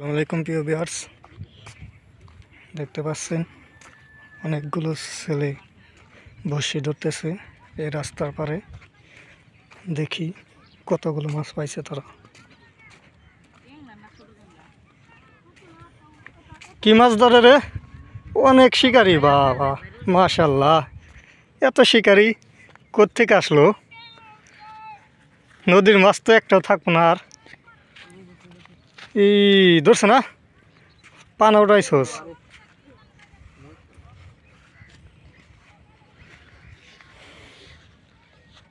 আসসালামু আলাইকুম প্রিয় ভিউয়ার্স, দেখতে পাচ্ছেন অনেকগুলো ছেলে বড়শি ধরতেছে এই রাস্তার পারে। দেখি কতগুলো মাছ পাইছে তারা। কি মাছ ধরে রে? অনেক শিকারি, বাবা মাশাআল্লাহ। এত শিকারি কোত্থেকে আসলো? নদীর মাছ তো একটাও থাকবো না। আর এই ধরছে না, পানা উঠাইছস।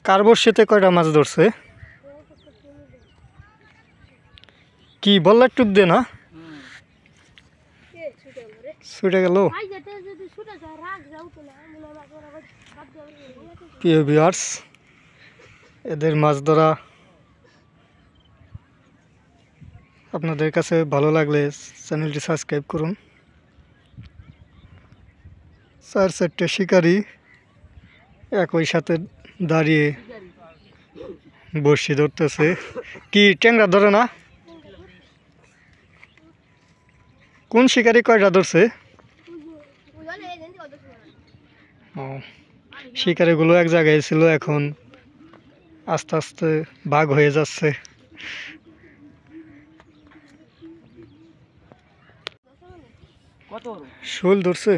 কার বড়শিতে কয়টা মাছ ধরছে? কি বললা টুক দে না, ছুটে গেল। প্রিয় ভিউয়ার্স, এদের মাছ ধরা আপনাদের কাছে ভালো লাগলে চ্যানেলটি সাবস্ক্রাইব করুন। 4-4টে শিকারি একই সাথে দাঁড়িয়ে বড়শি ধরতেছে। কি ট্যাংরা ধরে না? কোন শিকারি কয়টা ধরছে? ও, শিকারিগুলো এক জায়গায় ছিল, এখন আস্তে আস্তে ভাগ হয়ে যাচ্ছে। শোল ধরছে।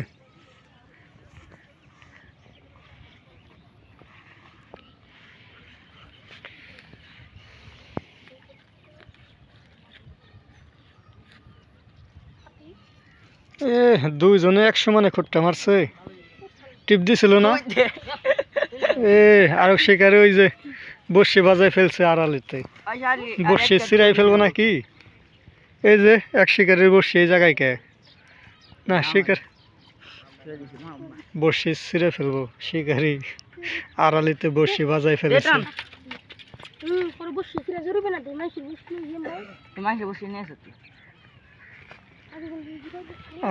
দুইজনে এক সমানে খোট্টা মারছে, টিপ দিছিল না। আরো শিকারে ওই যে বড়শি বাজায় ফেলছে আড়ালিতে। বড়শি ছিঁড়াই ফেলবো নাকি? এই যে এক শিকারের বড়শি এই জায়গায় কে না, শিকার বড়শি ছিঁড়ে ফেলবো। শিকারি আড়ালিতে বড়শি বাজায় ফেলেছে।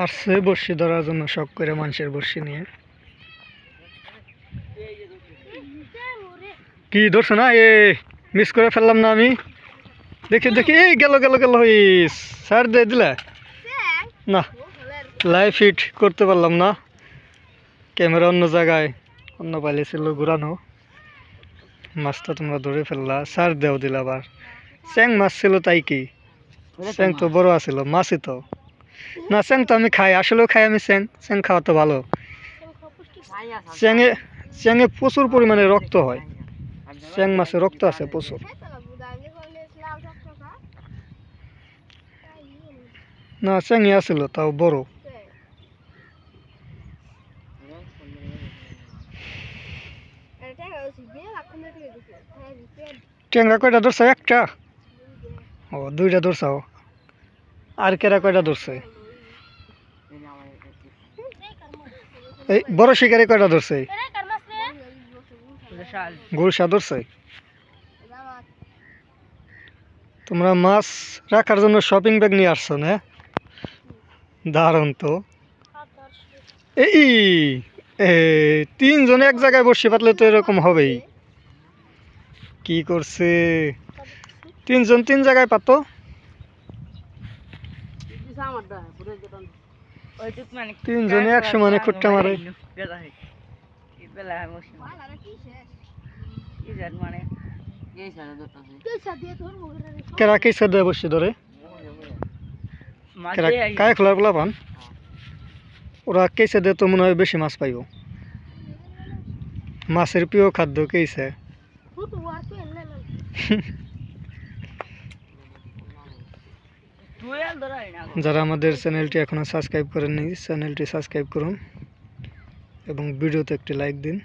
আসছে বড়শি ধরার জন্য শখ করে মানুষের বড়শি নিয়ে। কি ধরছে না? মিস করে ফেললাম না আমি। দেখি দেখি, এই গেল গেল গেল। স্যার দিয়ে দিলা না, লাইভ ফিট করতে পারলাম না। ক্যামেরা অন্য জায়গায়, অন্য পাইলে ছিল ঘুরানো। মাছটা তোমরা ধরে ফেললা, স্যার দেও দিলা আবার। চ্যাং মাছ ছিল তাই কি? চ্যাং তো বড় আছিল, মাছই তো না। চ্যাং তো আমি খাই, আসলেও খাই আমি চ্যাং। চ্যাং খাওয়া তো ভালো। চ্যাঙে প্রচুর পরিমাণে রক্ত হয়। চ্যাং মাছে রক্ত আছে প্রচুর। না, চ্যাংই আছিল, তাও বড়। ট্যাংরা কয়টা ধরছে? একটা। ও, দুইটা ধরছাও। আর কেরা কয়টা ধরছে? এই বড় শিকারি কয়টা ধরছে? গুলশা ধরছে। তোমরা মাছ রাখার জন্য শপিং ব্যাগ নিয়ে আসছো না? দারুণ তো। এই তিনজন এক জায়গায় বসে পাতলে তো এরকম হবেই। কি করছে? তিনজন তিন জায়গায় পাতো। তিনজনে এক সমানে খুঁটটা মারে। কেরা কেসা দেয় বসে ধরে? কায় খোলার পোলা পান? ওরা কেসে দিয়ে তো মনে হয় বেশি মাছ পাইব। মাছের প্রিয় খাদ্য কেসে। যারা আমাদের চ্যানেলটি এখনো সাবস্ক্রাইব করেননি, চ্যানেলটি সাবস্ক্রাইব করুন এবং ভিডিওতে একটি লাইক দিন।